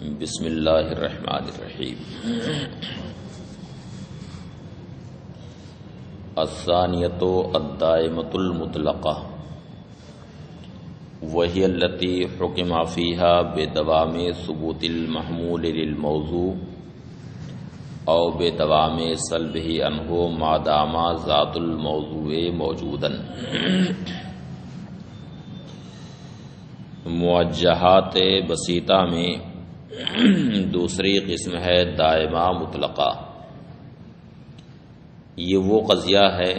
بسم اللہ الرحمن الرحیم۔ الثانیۃ الدائمۃ المطلقہ وہی التی حکم فیہا بدوام ثبوت المحمول للموضوع او بدوام سلبہ عنہ ما دام ذات الموضوع موجودا۔ موجہات بسیطہ میں دوسری قسم ہے دائمہ مطلقہ۔ یہ وہ قضیہ ہے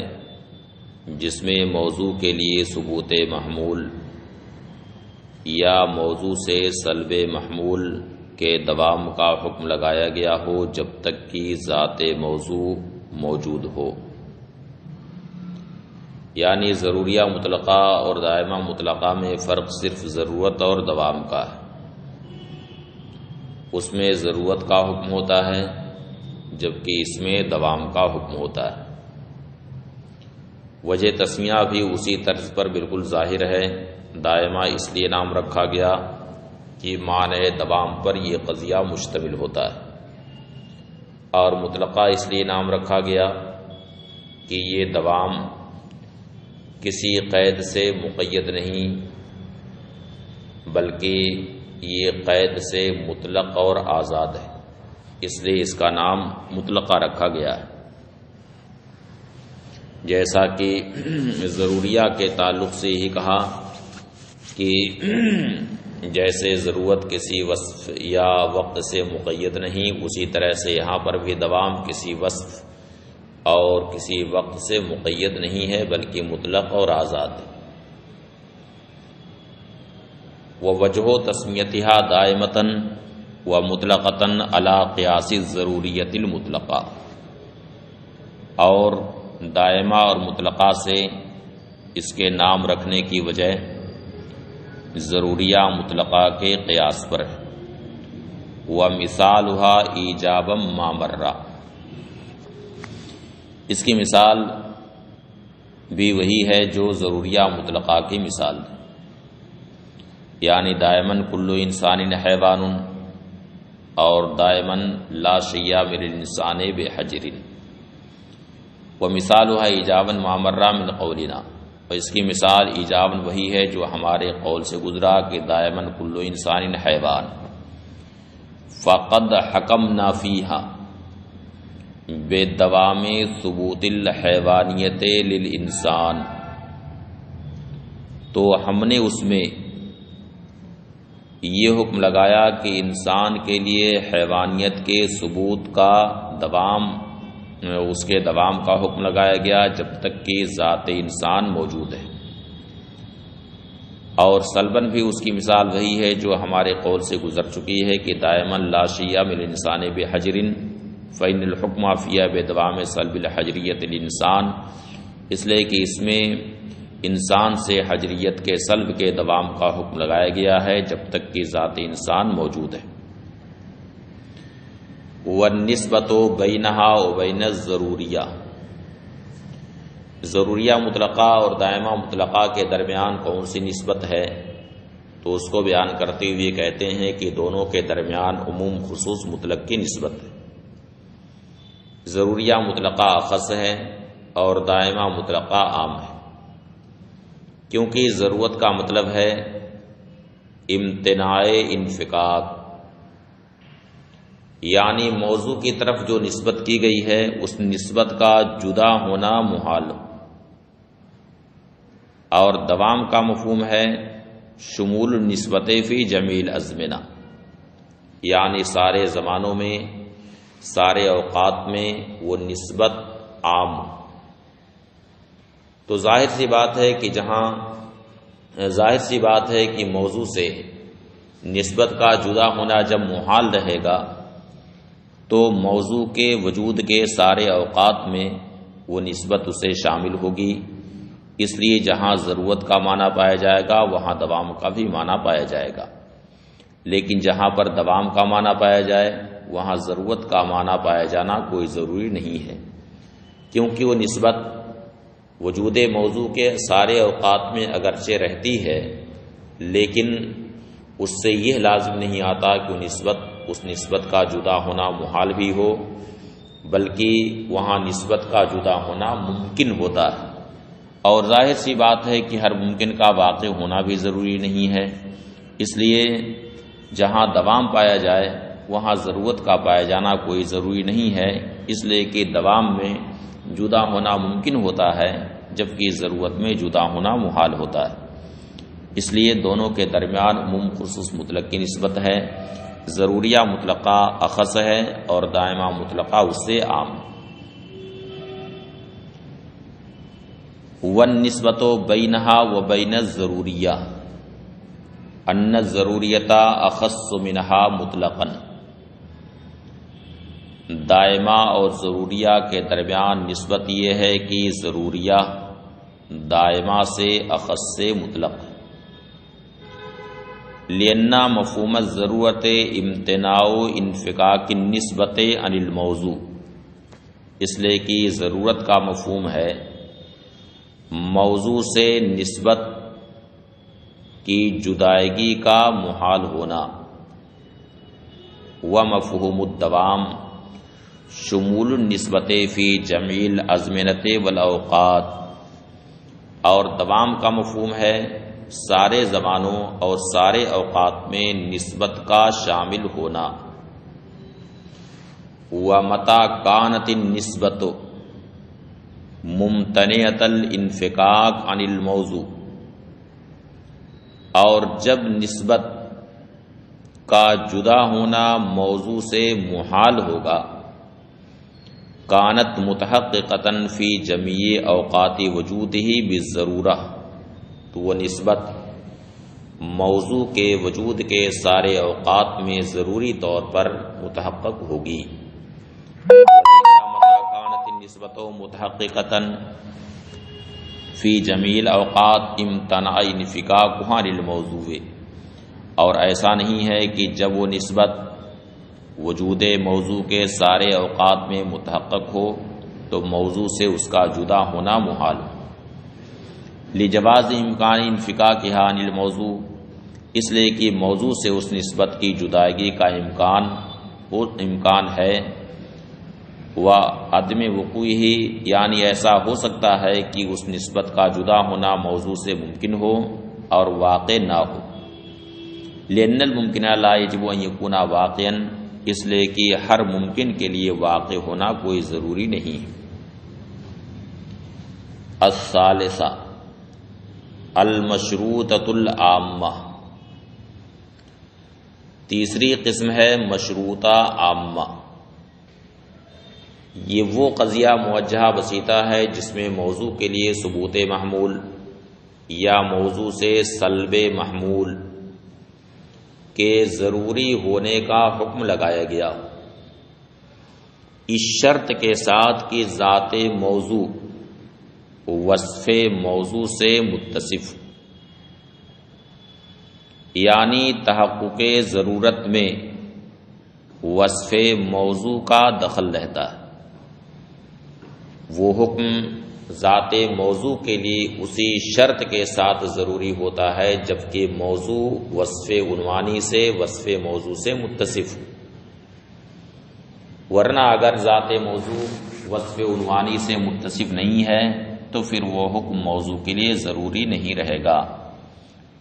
جس میں موضوع کے لیے ثبوت محمول یا موضوع سے سلب محمول کے دوام کا حکم لگایا گیا ہو جب تک کہ ذات موضوع موجود ہو۔ یعنی ضروریہ مطلقہ اور دائمہ مطلقہ میں فرق صرف ضرورت اور دوام کا ہے۔ اس میں ضرورت کا حکم ہوتا ہے جبکہ اس میں دوام کا حکم ہوتا ہے۔ وجہ تسمیہ بھی اسی طرز پر بالکل ظاہر ہے۔ دائمہ اس لیے نام رکھا گیا کہ معنی دوام پر یہ قضیہ مشتمل ہوتا ہے، اور مطلقہ اس لیے نام رکھا گیا کہ یہ دوام کسی قید سے مقید نہیں بلکہ یہ قید سے مطلق اور آزاد ہے، اس لیے اس کا نام مطلقہ رکھا گیا ہے۔ جیسا کہ ضروریہ کے تعلق سے ہی کہا کہ جیسے ضرورت کسی وصف یا وقت سے مقید نہیں، اسی طرح سے یہاں پر بھی دوام کسی وصف اور کسی وقت سے مقید نہیں ہے بلکہ مطلق اور آزاد ہے۔ ووجہ تسمیتھا دائمتاً و مطلقتاً علی قیاس الضروریۃ المطلقہ، اور دائمہ اور مطلقہ سے اس کے نام رکھنے کی وجہ ضروریہ مطلقہ کے قیاس پر ہے۔ ومثالها ایجابا ما مر، اس کی مثال بھی وہی ہے جو ضروریہ مطلقہ کی مثال ہے۔ یعنی دائماً کل انسان حیوان، اور دائماً لا شیء من الانسان بحجر۔ ومثالها ایجابا ما مر من قولنا، اور اس کی مثال ایجاباً وہی ہے جو ہمارے قول سے گزرا کہ دائماً کل انسان حیوان۔ فقد حکمنا فیہا بدوام ثبوت الحیوانیت للانسان، تو ہم نے اس میں یہ حکم لگایا کہ انسان کے لیے حیوانیت کے ثبوت کا دوام، اس کے دوام کا حکم لگایا گیا جب تک کہ ذات انسان موجود ہے۔ اور سلباً بھی اس کی مثال وہی ہے جو ہمارے قول سے گزر چکی ہے کہ دائماً لا شیء من الانسان بحجر فإن الحکم فیہ بدوام سلب الحجریت الانسان، اس لیے کہ اس میں انسان سے حجریت کے سلب کے دوام کا حکم لگایا گیا ہے جب تک کہ ذات انسان موجود ہے۔ والنسبۃ بینہا وبین الضروریہ، ضروریہ مطلقہ اور دائمہ مطلقہ کے درمیان کون سی نسبت ہے، تو اس کو بیان کرتے ہوئے کہتے ہیں کہ دونوں کے درمیان عموم خصوص مطلق کی نسبت ہے۔ ضروریہ مطلقہ اخص ہے اور دائمہ مطلقہ عام ہے، کیونکہ ضرورت کا مطلب ہے امتناع انفکاک، یعنی موضوع کی طرف جو نسبت کی گئی ہے اس نسبت کا جدا ہونا محال، اور دوام کا مفہوم ہے شمول النسبت فی جمیع الازمنہ، یعنی سارے زمانوں میں، سارے اوقات میں وہ نسبت عام۔ تو ظاہر سی بات ہے کہ موضوع سے نسبت کا جدا ہونا جب محال رہے گا تو موضوع کے وجود کے سارے اوقات میں وہ نسبت اسے شامل ہوگی، اس لیے جہاں ضرورت کا معنی پایا جائے گا وہاں دوام کا بھی معنی پایا جائے گا، لیکن جہاں پر دوام کا معنی پایا جائے وہاں ضرورت کا معنی پایا جانا کوئی ضروری نہیں ہے، کیونکہ وہ نسبت وجود موضوع کے سارے اوقات میں اگرچہ رہتی ہے لیکن اس سے یہ لازم نہیں آتا کہ اس نسبت کا جدا ہونا محال بھی ہو، بلکہ وہاں نسبت کا جدا ہونا ممکن ہوتا ہے، اور ظاہر سی بات ہے کہ ہر ممکن کا واقع ہونا بھی ضروری نہیں ہے۔ اس لیے جہاں دوام پایا جائے وہاں ضرورت کا پایا جانا کوئی ضروری نہیں ہے، اس لیے کہ دوام میں جدا ہونا ممکن ہوتا ہے جبکہ ضرورت میں جدا ہونا محال ہوتا ہے۔ اس لیے دونوں کے درمیان عموم خصوص مطلق کی نسبت ہے، ضروریہ مطلقہ اخص ہے اور دائمہ مطلقہ اس سے عام۔ والنسبۃ بینہا و بین الضروریہ ان الضروریۃ اخص منہا مطلقاً، دائمہ اور ضروریہ کے درمیان نسبت یہ ہے کہ ضروریہ دائمہ سے اخص سے مطلق، لأن مفہوم الضرورت امتناع انفکاک النسبت عن الموضوع، اس لیے کہ ضرورت کا مفہوم ہے موضوع سے نسبت کی جدائیگی کا محال ہونا، ومفہوم الدوام شمول النسبت فی جمیع الازمنۃ والاوقات، اور دوام کا مفہوم ہے سارے زمانوں اور سارے اوقات میں نسبت کا شامل ہونا۔ ومتى كانت النسبۃ ممتنعۃ الانفکاک عن الموضوع، اور جب نسبت کا جدا ہونا موضوع سے محال ہوگا، کانت متحققۃ فی جمیع اوقات وجودہ بالضرورہ، تو وہ نسبت موضوع کے وجود کے سارے اوقات میں ضروری طور پر متحقق ہوگی۔ متى كانت النسبۃ متحققۃ فی جمیع الاوقات امتنع انفکاکھا للموضوع، اور ایسا نہیں ہے کہ جب وہ نسبت وجود موضوع کے سارے اوقات میں متحقق ہو تو موضوع سے اس کا جدا ہونا محال ہو۔ لجواز امکان انفکاکھا عن الموضوع، اس لیے کہ موضوع سے اس نسبت کی جدائیگی کا امکان ہے، وعدم وقوعہ، یعنی ایسا ہو سکتا ہے کہ اس نسبت کا جدا ہونا موضوع سے ممکن ہو اور واقع نہ ہو۔ لأن الممکن لا یجب ان یکون واقعا، اس لیے کہ ہر ممکن کے لیے واقع ہونا کوئی ضروری نہیں ہے۔ الثالثہ المشروطۃ العامہ، تیسری قسم ہے مشروطہ عامہ۔ یہ وہ قضیہ موجہہ بسیطہ ہے جس میں موضوع کے لیے ثبوت محمول یا موضوع سے سلب محمول کے ضروری ہونے کا حکم لگایا گیا، اس شرط کے ساتھ کہ ذات موضوع وصف موضوع سے متصف، یعنی تحقق ضرورت میں وصف موضوع کا دخل رہتا ہے۔ وہ حکم ذات موضوع کے لیے اسی شرط کے ساتھ ضروری ہوتا ہے جبکہ موضوع وصف عنوانی سے وصف موضوع سے متصف، ورنہ اگر ذات موضوع وصف عنوانی سے متصف نہیں ہے تو پھر وہ حکم موضوع کے لیے ضروری نہیں رہے گا۔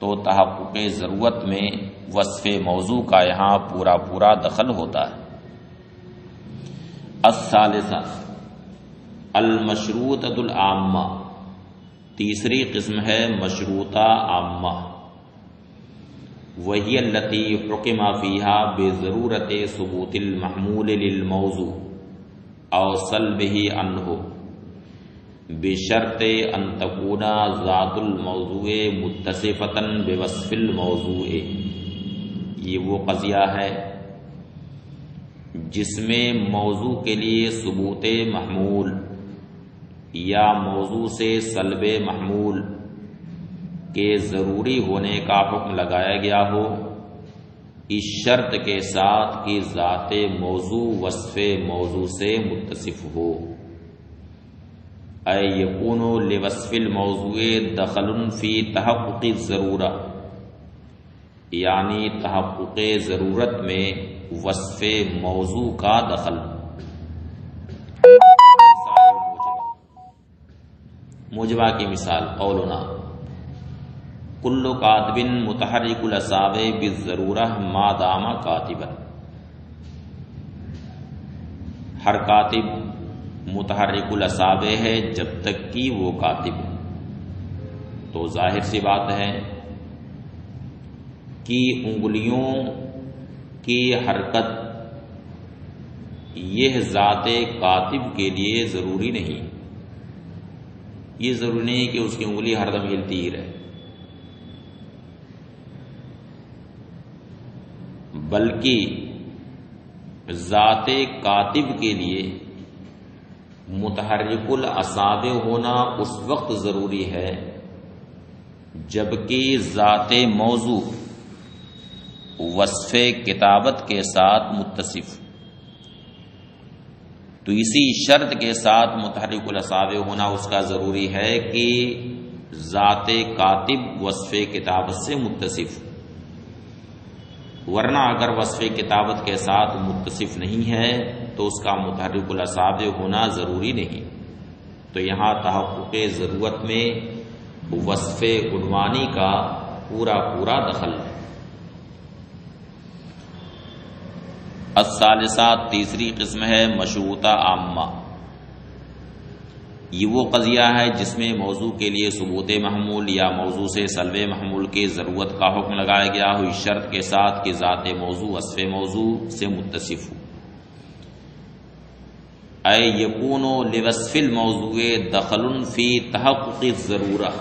تو تحقق ضرورت میں وصف موضوع کا یہاں پورا دخل ہوتا ہے۔ الثالثہ المشروطۃ العامہ، تیسری قسم ہے مشروطہ عامہ، وہی التی حکم فیہا بضرورت ثبوت المحمول للموضوع او سلبہ عنہ بشرط ان تکون ذات الموضوع متصفۃ بوصف الموضوع۔ یہ وہ قضیہ ہے جس میں موضوع کے لیے ثبوت محمول یا موضوع سے سلب محمول کے ضروری ہونے کا حکم لگایا گیا ہو، اس شرط کے ساتھ کہ ذات موضوع وصف موضوع سے متصف ہو، اے یکون لوصف الموضوع دخل فی تحقق الضرورہ، یعنی تحقق ضرورت میں وصف موضوع کا دخل. موجبہ کی مثال قولنا کل کاتب متحرک الاصابع بالضرورہ ما دام کاتبا. ہر کاتب متحرک الاصابع ہے جب تک کہ وہ کاتب. تو ظاہر سی بات ہے کہ انگلیوں کی حرکت یہ ذات کاتب کے لیے ضروری نہیں. یہ ضروری نہیں کہ اس کی انگلی ہر دم ہلتی ہی رہے، بلکہ ذات کاتب کے لیے متحرک الاصابع ہونا اس وقت ضروری ہے جبکہ ذات موضوع وصف کتابت کے ساتھ متصف. تو اسی شرط کے ساتھ متحرک الاصابع ہونا اس کا ضروری ہے کہ ذات کاتب وصف کتابت سے متصف. ورنہ اگر وصف کتابت کے ساتھ متصف نہیں ہے تو اس کا متحرک الاصابع ہونا ضروری نہیں. تو یہاں تحقق ضرورت میں وصف عنوانی کا پورا دخل ہے. الثالثہ تیسری قسم ہے مشروطہ عامہ. یہ وہ قضیہ ہے جس میں موضوع کے لیے ثبوت محمول یا موضوع سے سلب محمول کی ضرورت کا حکم لگایا گیا ہو اس شرط کے ساتھ کہ ذات موضوع وصف موضوع سے متصف ہو. اے یکون لوصف الموضوع دخل فی تحقق الضرورہ،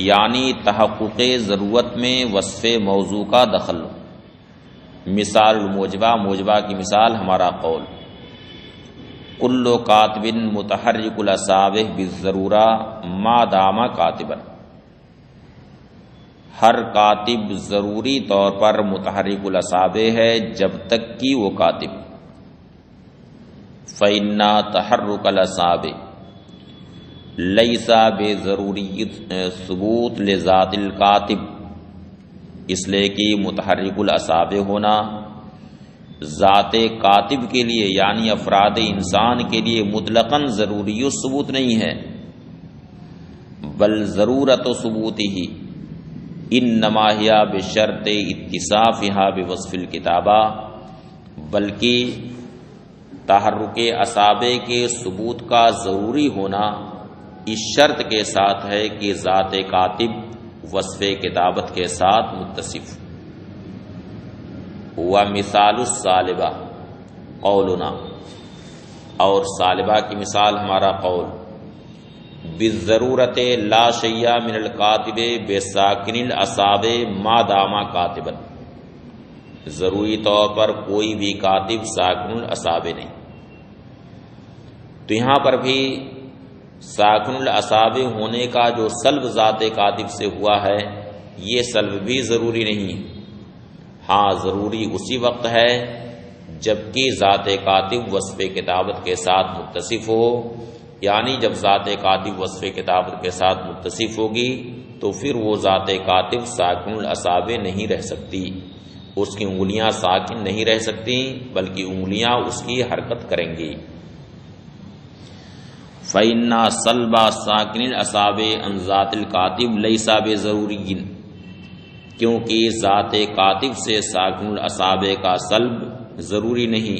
یعنی تحقق ضرورت میں وصف موضوع کا دخل. مثال الموجبہ، موجبہ کی مثال ہمارا قول کل کاتب متحرک الاصابع بالضرورہ ما دام کاتبا. ہر کاتب ضروری طور پر متحرک الاصابع ہے جب تک کہ وہ کاتب. فإن تحرک الاصابع لیس بضروری ثبوت لذات الکاتب، اس لیے کہ متحرک الاصابع ہونا ذات کاتب کے لیے یعنی افراد انسان کے لیے مطلقاً ضروری ثبوت نہیں ہے، بل ضرورت ثبوتہ انما ہی بشرط اتصافھا بوصف الکتابہ، بلکہ تحرک اصابع کے ثبوت کا ضروری ہونا اس شرط کے ساتھ ہے کہ ذات کاتب وصف کتابت کے ساتھ متصف. ومثال السالبہ قولنا، اور سالبہ کی مثال ہمارا قول بالضرورت لا شیء من الکاتب بساکن الاصابع ما دام کاتبا. ضروری طور پر کوئی بھی کاتب ساکن الاصابع نہیں. تو یہاں پر بھی ساکن الاصابع ہونے کا جو سلب ذات کاتب سے ہوا ہے یہ سلب بھی ضروری نہیں. ہاں ضروری اسی وقت ہے جبکہ ذات کاتب وصف کتابت کے ساتھ متصف ہو، یعنی جب ذات کاتب وصف کتابت کے ساتھ متصف ہوگی تو پھر وہ ذات کاتب ساکن الاصابع نہیں رہ سکتی. اس کی انگلیاں ساکن نہیں رہ سکتی بلکہ انگلیاں اس کی حرکت کریں گی. فإن سلب ساکن الاصابع عن ذات الکاتب لیس بضروری، کیونکہ ذات کاتب سے ساکن الاصابع کا سلب ضروری نہیں.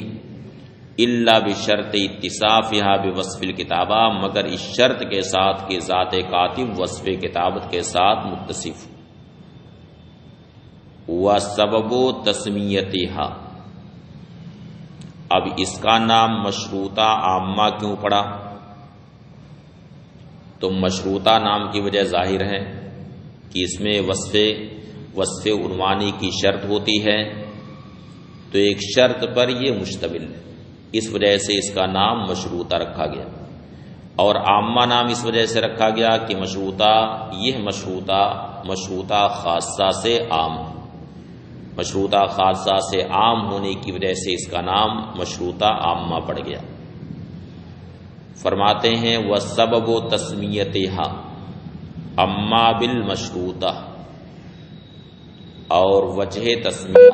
الا بشرط اتصافھا بوصف الکتابہ، مگر اس شرط کے ساتھ کہ ذات کاتب وصف کتابت کے ساتھ متصف. وسبب تسمیتھا، اب اس کا نام مشروطہ عامہ کیوں پڑا؟ تو مشروطہ نام کی وجہ ظاہر ہے کہ اس میں وصف عنوانی کی شرط ہوتی ہے، تو ایک شرط پر یہ مشتمل ہے، اس وجہ سے اس کا نام مشروطہ رکھا گیا. اور عامہ نام اس وجہ سے رکھا گیا کہ مشروطہ خاصہ سے عام، مشروطہ خاصہ سے عام ہونے کی وجہ سے اس کا نام مشروطہ عامہ پڑ گیا. فرماتے ہیں وسبب تسمیتھا اما بالمشروطہ، اور وجہ تسمیہ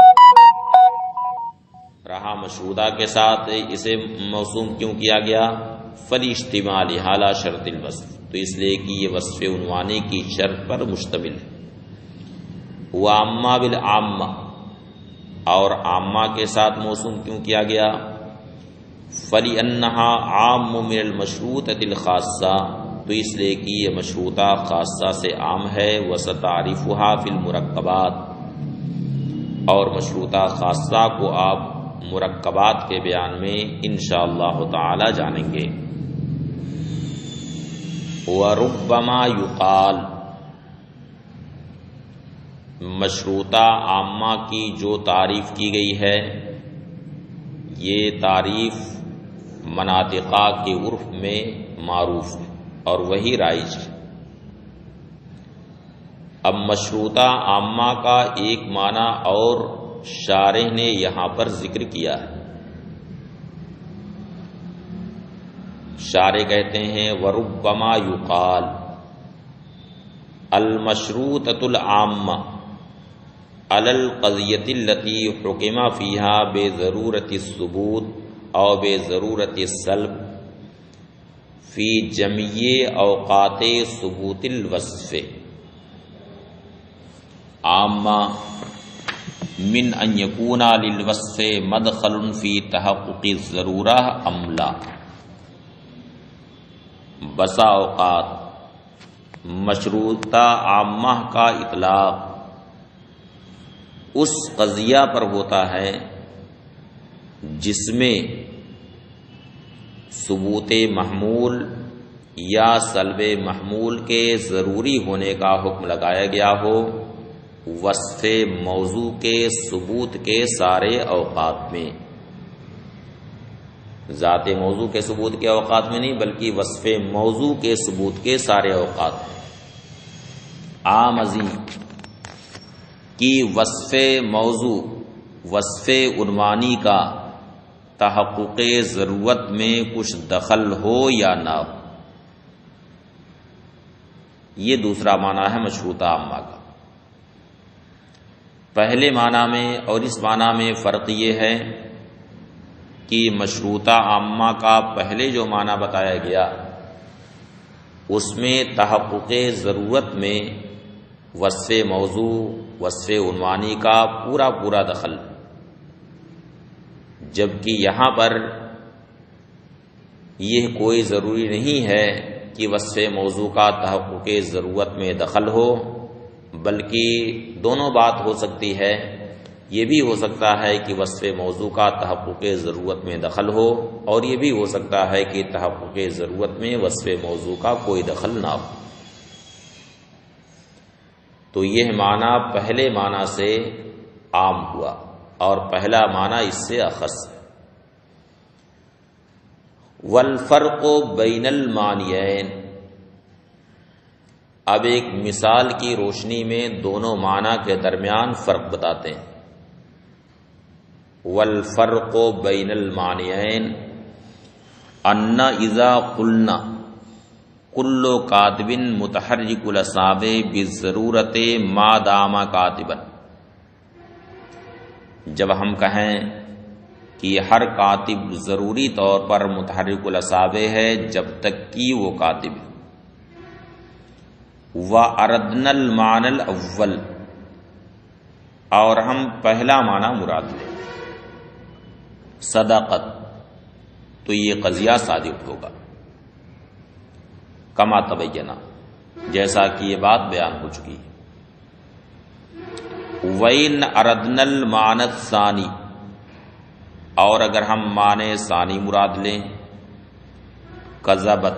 رہا مشروطہ کے ساتھ اسے موسوم کیوں کیا گیا؟ فلاجتماع حالہ شرط الوصف، تو اس لیے کہ یہ وصف عنوانی کی شرط پر مشتمل ہے۔ وعامہ بالعامہ، اور عامہ کے ساتھ موسوم کیوں کیا گیا؟ فلأنها عام من المشروطۃ الخاصہ، تو اس لیے کہ یہ مشروطہ خاصہ سے عام ہے۔ وستعرفها فی المرکبات، اور مشروطہ خاصہ کو آپ مرکبات کے بیان میں انشاءاللہ تعالی جانیں گے۔ وربما یقال، مشروطہ عامہ کی جو تعریف کی گئی ہے، یہ تعریف مناطقہ کے عرف میں معروف ہے اور وہی رائج ہے۔ اب مشروطہ عامہ کا ایک معنی اور شارح نے یہاں پر ذکر کیا ہے۔ شارح کہتے ہیں وربما یقال المشروطۃ العامہ علی القضیۃ التی حکم فیہا بضرورۃ الثبوت او بضرورۃ السلب فی جمیع اوقات ثبوت الوصف عامہ من ان یکون للوصف مدخل فی تحقق الضرورہ ام لا۔ بسا اوقات مشروطہ عامہ کا اطلاق اس قضیہ پر ہوتا ہے جس میں ثبوت محمول یا سلب محمول کے ضروری ہونے کا حکم لگایا گیا ہو، وصف موضوع کے ثبوت کے سارے اوقات میں، ذات موضوع کے ثبوت کے اوقات میں نہیں بلکہ وصف موضوع کے ثبوت کے سارے اوقات میں۔ عام عظیم کی وصف موضوع، وصف عنوانی کا تحقق ضرورت میں کچھ دخل ہو یا نہ ہو، یہ دوسرا معنی ہے مشروطہ عامہ کا۔ پہلے معنی میں اور اس معنی میں فرق یہ ہے کہ مشروطہ عامہ کا پہلے جو معنی بتایا گیا اس میں تحقق ضرورت میں وصف موضوع، وصف عنوانی کا پورا پورا دخل، جبکہ یہاں پر یہ کوئی ضروری نہیں ہے کہ وصف موضوع کا تحقق ضرورت میں دخل ہو، بلکہ دونوں بات ہو سکتی ہے۔ یہ بھی ہو سکتا ہے کہ وصف موضوع کا تحقق ضرورت میں دخل ہو، اور یہ بھی ہو سکتا ہے کہ تحقق ضرورت میں وصف موضوع کا کوئی دخل نہ ہو۔ تو یہ معنی پہلے معنی سے عام ہوا اور پہلا معنی اس سے اخص ہے۔ والفرق بین المعنیین، اب ایک مثال کی روشنی میں دونوں معنی کے درمیان فرق بتاتے ہیں۔ والفرق بین المعنیین ان اذا قلنا کل کاتب متحرک الاصابع بالضرورت ما دام کاتبا، جب ہم کہیں کہ ہر کاتب ضروری طور پر متحرک الاصابع ہے جب تک کہ وہ کاتب ہے۔ وَأَرَدْنَا الْمَعْنَى الْأَوَّلَ، اور ہم پہلا معنی مراد لیں صداقت، تو یہ قضیہ صادق ہوگا، کما تبینہ، جیسا کہ یہ بات بیان ہو چکی ہے۔ وَإِنْ أَرَدْنَا الْمَعْنَى الثَّانِي، اور اگر ہم معنی ثانی مراد لیں کذبت،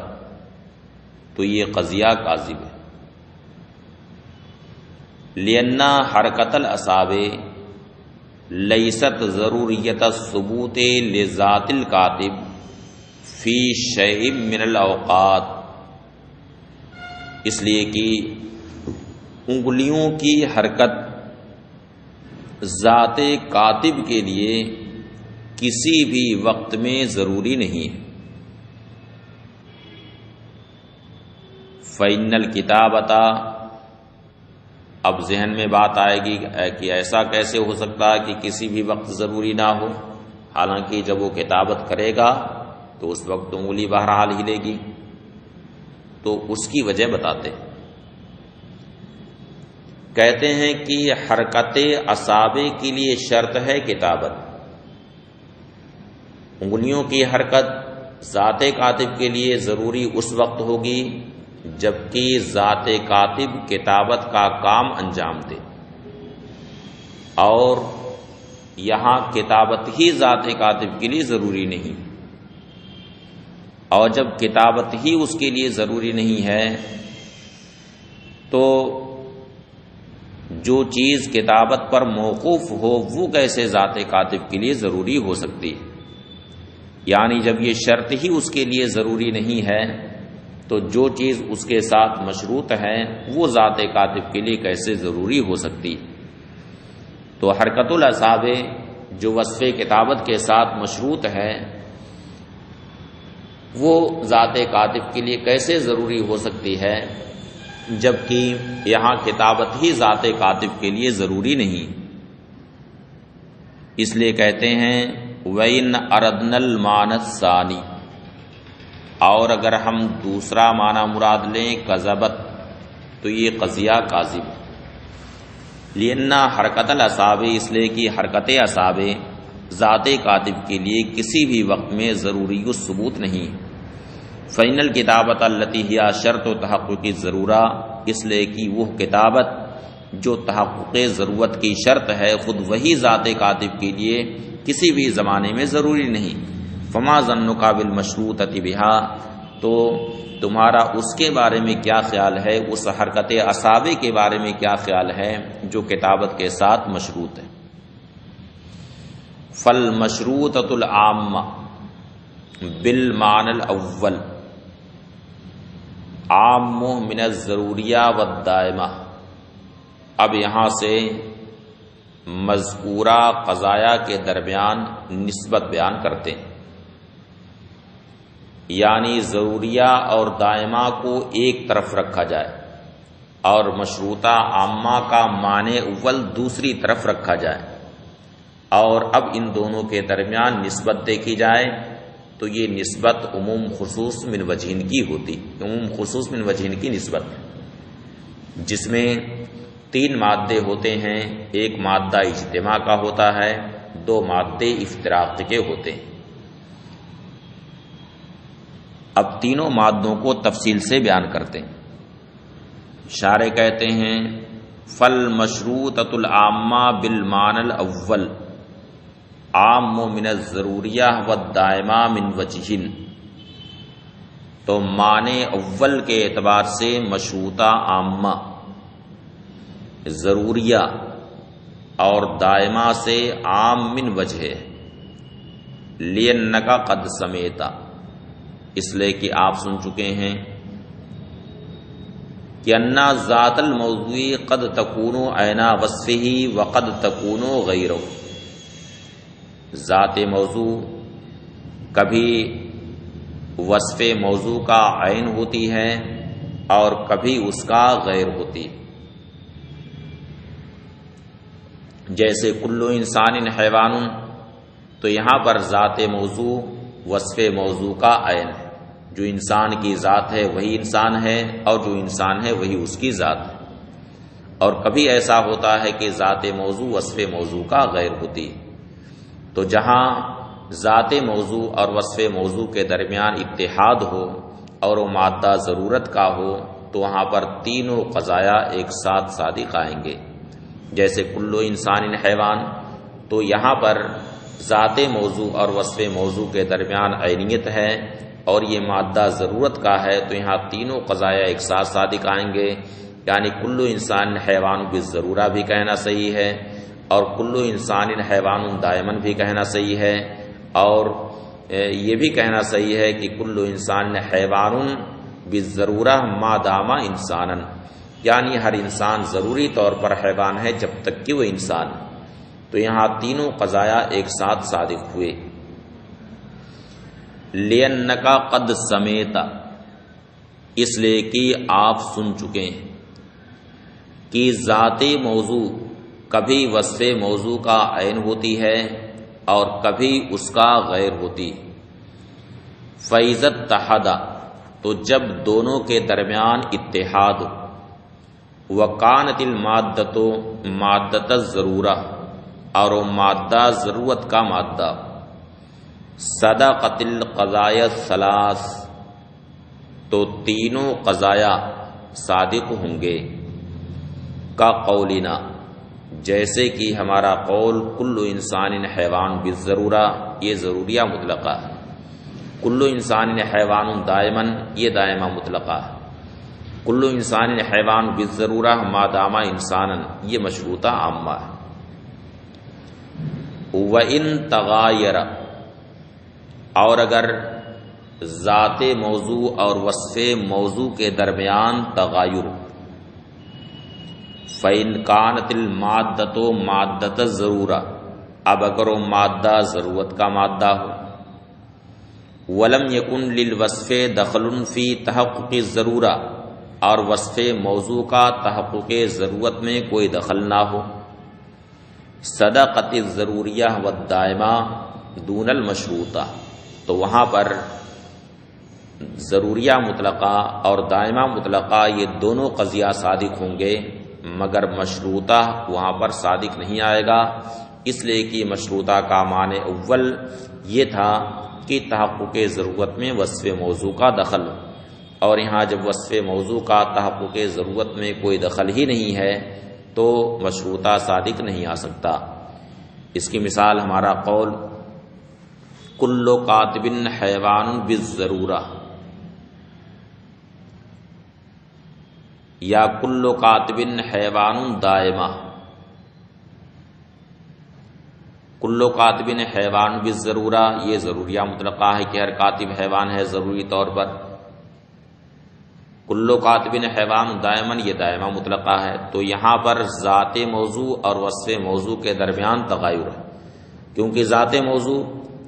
تو یہ قضیہ کاذب ہے۔ لأن حرکت الاصابع لیست ضروریت الثبوت لذات الکاتب فی شیء من الاوقات، اس لیے کہ انگلیوں کی حرکت ذات کاتب کے لیے کسی بھی وقت میں ضروری نہیں ہے۔ فإن الکتابۃ، اب ذہن میں بات آئے گی کہ ایسا کیسے ہو سکتا ہے کہ کسی بھی وقت ضروری نہ ہو، حالانکہ جب وہ کتابت کرے گا تو اس وقت انگلی بہرحال ہلے گی. تو اس کی وجہ بتاتے کہتے ہیں کہ حرکت اصابع کے لیے شرط ہے کتابت. انگلیوں کی حرکت ذات کاتب کے لیے ضروری اس وقت ہوگی جبکہ ذات کاتب کتابت کا کام انجام دے، اور یہاں کتابت ہی ذات کاتب کے لیے ضروری نہیں. اور جب کتابت ہی اس کے لیے ضروری نہیں ہے تو جو چیز کتابت پر موقوف ہو وہ کیسے ذات کاتب کے لیے ضروری ہو سکتی ہے؟ یعنی جب یہ شرط ہی اس کے لیے ضروری نہیں ہے تو جو چیز اس کے ساتھ مشروط ہے وہ ذات کاتب کے لیے کیسے ضروری ہو سکتی؟ تو حرکت الاصابع جو وصف کتابت کے ساتھ مشروط ہے وہ ذات کاتب کے لیے کیسے ضروری ہو سکتی ہے جبکہ یہاں کتابت ہی ذات کاتب کے لیے ضروری نہیں؟ اس لیے کہتے ہیں وَإِنْ أَرَدْنَا الْمَعْنَى الثَّانِي، اور اگر ہم دوسرا معنی مراد لیں کذبت تو یہ قضیہ کاذب. لِأَنَّ حرکت الاصابع، اس لیے کہ حرکت اصابع ذات کاتب کے لیے کسی بھی وقت میں ضروری الثبوت نہیں. فَإِنَّ الْكِتَابَةَ الَّتِي هِيَ شَرْطُ تحقق الضرورة، اس لیے کہ وہ کتابت جو تحقق ضرورت کی شرط ہے خود وہی ذات کاتب کے لیے کسی بھی زمانے میں ضروری نہیں. فما ظنک بالمشروطۃ بها، تو تمہارا اس کے بارے میں کیا خیال ہے، اس حرکت اصابع کے بارے میں کیا خیال ہے جو کتابت کے ساتھ مشروط ہے. فالمشروطۃ العامہ بالمعنى الاول عام من الضروریہ والدائمہ. اب یہاں سے مذکورہ قضایا کے درمیان نسبت بیان کرتے ہیں، یعنی ضروریہ اور دائمہ کو ایک طرف رکھا جائے اور مشروطہ عامہ کا معنی اول دوسری طرف رکھا جائے، اور اب ان دونوں کے درمیان نسبت دیکھی جائے تو یہ نسبت عموم خصوص من وجہین کی ہوتی، عموم خصوص من وجہین کی نسبت، جس میں تین مادے ہوتے ہیں. ایک مادہ اجتماع کا ہوتا ہے، دو مادے افتراق کے ہوتے ہیں. اب تینوں مادوں کو تفصیل سے بیان کرتے ہیں. شارح کہتے ہیں فالمشروطۃ العامہ بالمعنى الاول عام من الضروریہ والدائمہ من وجہین. تو معنی اول کے اعتبار سے مشروطہ عامہ، ضروریہ اور دائمہ سے عام من وجہ ہے. لِأَنَّكَ قَدْ سَمِعْتَ، اس لیے کہ آپ سن چکے ہیں کہ ان ذات الموضوع قد تکون عین وصفہ وقد تکون غیرہ. ذات موضوع کبھی وصف موضوع کا عین ہوتی ہے اور کبھی اس کا غیر ہوتی. جیسے کلو انسان حیوان، تو یہاں پر ذات موضوع وصف موضوع کا عین ہے. جو انسان کی ذات ہے وہی انسان ہے اور جو انسان ہے وہی اس کی ذات ہے. اور کبھی ایسا ہوتا ہے کہ ذات موضوع وصف موضوع کا غیر ہوتی. تو جہاں ذات موضوع اور وصف موضوع کے درمیان اتحاد ہو اور وہ مادہ ضرورت کا ہو تو وہاں پر تینوں قضایا ایک ساتھ صادق آئیں گے. جیسے کلو انسان حیوان، تو یہاں پر ذات موضوع اور وصف موضوع کے درمیان عینیت ہے اور یہ مادہ ضرورت کا ہے، تو یہاں تینوں قضایا ایک ساتھ صادق آئیں گے. یعنی کلو انسان حیوان بالضرورہ بھی کہنا صحیح ہے اور کلو انسان حیوان دائمن بھی کہنا صحیح ہے، اور یہ بھی کہنا صحیح ہے کہ کلو انسان حیوان بالضرورہ ما دام انسانن، یعنی ہر انسان ضروری طور پر حیوان ہے جب تک کہ وہ انسان. تو یہاں تینوں قضایا ایک ساتھ صادق ہوئے. لِأَنَّكَ قَدْ سَمِعْتَ، اس لیے کہ آپ سن چکے ہیں. کہ ذات موضوع کبھی وصف موضوع کا عین ہوتی ہے اور کبھی اس کا غیر ہوتی. فَإِذَا اتَّحَدَ تو جب دونوں کے درمیان اتحاد ہو. وَكَانَتِ الْمَادَّةُ مَادَّةَ الضَّرُورَةِ اور وہ مادہ ضرورت کا مادہ. صدقت القضایا الثلاث تو تینوں قضایا صادق ہوں گے. کا قولنا جیسے کہ ہمارا قول کل انسان حیوان بالضرورہ یہ ضروریہ مطلقہ ہے. کل انسان حیوان دائماً یہ دائمہ مطلقہ ہے. کل انسان حیوان بالضرورہ ما دام انسانا یہ مشروطہ عامہ ہے. وَإِن تغایر اور اگر ذات موضوع اور وصف موضوع کے درمیان تغایر. فَإِن كَانَتِ الْمَادَّةُ مَادَّةَ الضَّرُورَةِ اب اگر وہ مادہ ضرورت کا مادہ ہو. وَلَمْ يَكُنْ لِلْوَصْفِ دَخْلٌ فِي تَحَقُّقِ الضَّرُورَةِ اور وصف موضوع کا تحقق ضرورت میں کوئی دخل نہ ہو. صدقت الضروریہ والدائمہ دون المشروطہ تو وہاں پر ضروریہ مطلقہ اور دائمہ مطلقہ یہ دونوں قضیہ صادق ہوں گے مگر مشروطہ وہاں پر صادق نہیں آئے گا. اس لیے کہ مشروطہ کا معنی اول یہ تھا کہ تحقق ضرورت میں وصف موضوع کا دخل اور یہاں جب وصف موضوع کا تحقق ضرورت میں کوئی دخل ہی نہیں ہے تو مشروطہ صادق نہیں آ سکتا. اس کی مثال ہمارا قول کل کاتب حیوان بالضرورہ یا کل کاتب حیوان دائمہ. کل کاتب حیوان بالضرورہ یہ ضروریہ مطلقہ ہے کہ ہر کاتب حیوان ہے ضروری طور پر. کل کاتب حیوان دائماً یہ دائمہ مطلقہ ہے. تو یہاں پر ذات موضوع اور وصف موضوع کے درمیان تغایر ہے کیونکہ ذات موضوع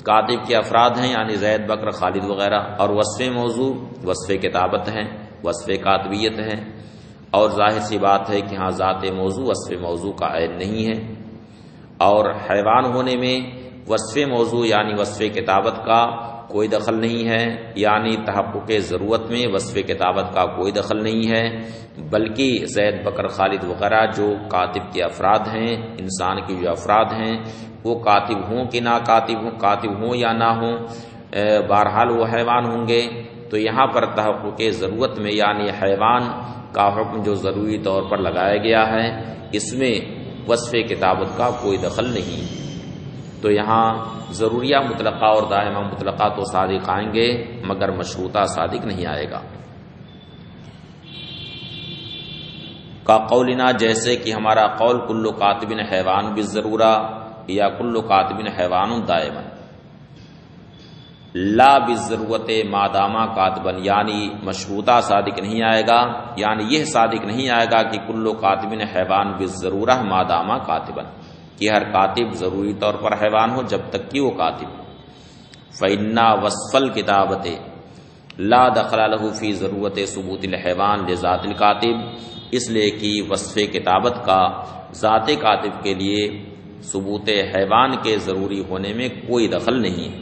کاتب کے افراد ہیں یعنی زید بکر خالد وغیرہ اور وصف موضوع وصف کتابت ہیں وصف کاتبیت ہیں. اور ظاہر سی بات ہے کہ ہاں ذات موضوع وصف موضوع کا عین نہیں ہے اور حیوان ہونے میں وصف موضوع یعنی وصف کتابت کا کوئی دخل نہیں ہے یعنی تحقق ضرورت میں وصف کتابت کا کوئی دخل نہیں ہے بلکہ زید بکر خالد وغیرہ جو کاتب کے افراد ہیں انسان کے جو افراد ہیں وہ کاتب ہوں کہ نہ کاتب ہوں یا نہ ہوں بہرحال وہ حیوان ہوں گے. تو یہاں پر تحقق ضرورت میں یعنی حیوان کا حکم جو ضروری طور پر لگایا گیا ہے اس میں وصف کتابت کا کوئی دخل نہیں. تو یہاں ضروریہ مطلقہ اور دائمہ مطلقہ تو صادق آئیں گے مگر مشروطہ صادق نہیں آئے گا. کا قولنا جیسے کہ ہمارا قول کل کاتب حیوان بالضرورہ یا کل کاتب حیوان دائما. لا بالضرورت مادامہ کاتبن یعنی مشروطہ صادق نہیں آئے گا یعنی یہ صادق نہیں آئے گا کہ کل کاتب حیوان بالضرورہ مادامہ کاتبن کہ ہر کاتب ضروری طور پر حیوان ہو جب تک کہ وہ کاتب. فَإِنَّا وَصْفَ الْكِتَابَةِ لَا دَخْلَ لَهُ فِي ضَرُورَةِ ثُبُوتِ الْحَيْوَانِ لِذَاتِ الْكَاتِبِ اس لیے کہ وصف کتابت کا ذات کاتب کے لیے ثبوت حیوان کے ضروری ہونے میں کوئی دخل نہیں ہے.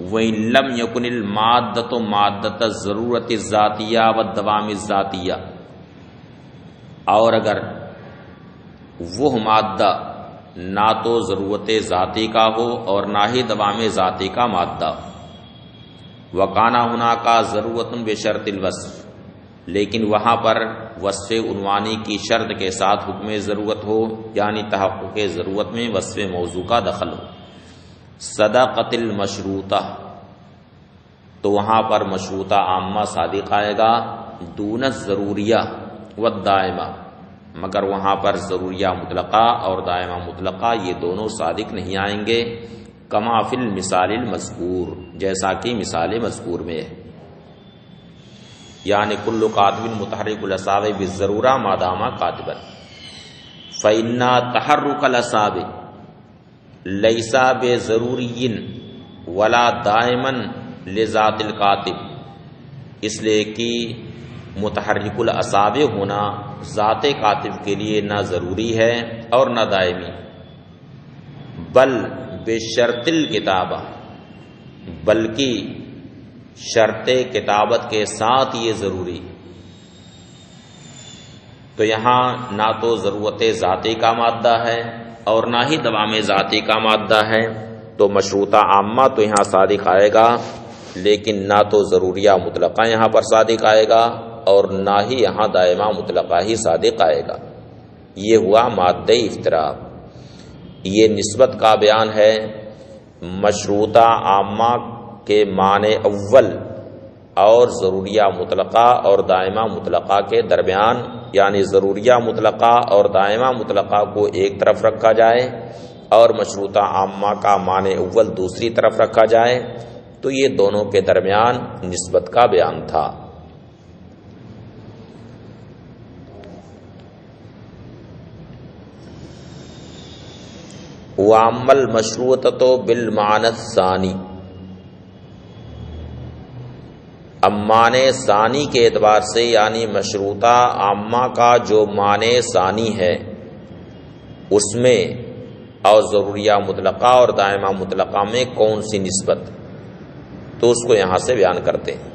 وَإِن لَمْ يَكُنِ الْمَادَّةُ مَادَّةَ الضَّرُورَةِ الذَّاتِيَّةِ وَالدَّوَامِ الذَّاتِيَّةِ اور اگر وہ مادہ نہ تو ضرورت ذاتی کا ہو اور نہ ہی دوام ذاتی کا مادہ ہو. وَكَانَ هُنَاكَ ضَرُورَةٌ بِشَرْطِ الْوَصْفِ لیکن وہاں پر وصف عنوانی کی شرط کے ساتھ حکم ضرورت ہو یعنی تحقق ضرورت میں وصف موضوع کا دخل ہو. صدقت المشروطہ تو وہاں پر مشروطہ عامہ صادق آئے گا دون الضروریہ والدائمہ مگر وہاں پر ضروریہ مطلقہ اور دائمہ مطلقہ یہ دونوں صادق نہیں آئیں گے. کما فی المثال المذکور جیسا کہ مثال مذکور میں ہے یعنی کل کاتب متحرک الاصابع بالضرورہ ما دام کاتبا. فإن تحرک الاصابع لیس بضروری ولا دائما لذات الکاتب اس لیے کہ متحرک الاصابع ہونا ذات کاتب کے لیے نہ ضروری ہے اور نہ دائمی، بل بشرط الکتابہ، بلکہ شرط کتابت کے ساتھ یہ ضروری۔ تو یہاں نہ تو ضرورت ذاتی کا مادہ ہے اور نہ ہی دوام ذاتی کا مادہ ہے، تو مشروطہ عامہ تو یہاں صادق آئے گا، لیکن نہ تو ضروریہ مطلقہ یہاں پر صادق آئے گا اور نہ ہی یہاں دائمہ مطلقہ ہی صادق آئے گا۔ یہ ہوا مادہ افتراق۔ یہ نسبت کا بیان ہے مشروطہ عامہ کے معنی اول اور ضروریہ مطلقہ اور دائمہ مطلقہ کے درمیان، یعنی ضروریہ مطلقہ اور دائمہ مطلقہ کو ایک طرف رکھا جائے اور مشروطہ عامہ کا معنی اول دوسری طرف رکھا جائے، تو یہ دونوں کے درمیان نسبت کا بیان تھا۔ وَأَمَّا الْمَشْرُوطَةُ بِالْمَعْنَى الثَّانِي، اب معنی ثانی کے اعتبار سے، یعنی مشروطہ عامہ کا جو معنی ثانی ہے اس میں اور ضروریہ مطلقہ اور دائمہ مطلقہ میں کون سی نسبت، تو اس کو یہاں سے بیان کرتے ہیں۔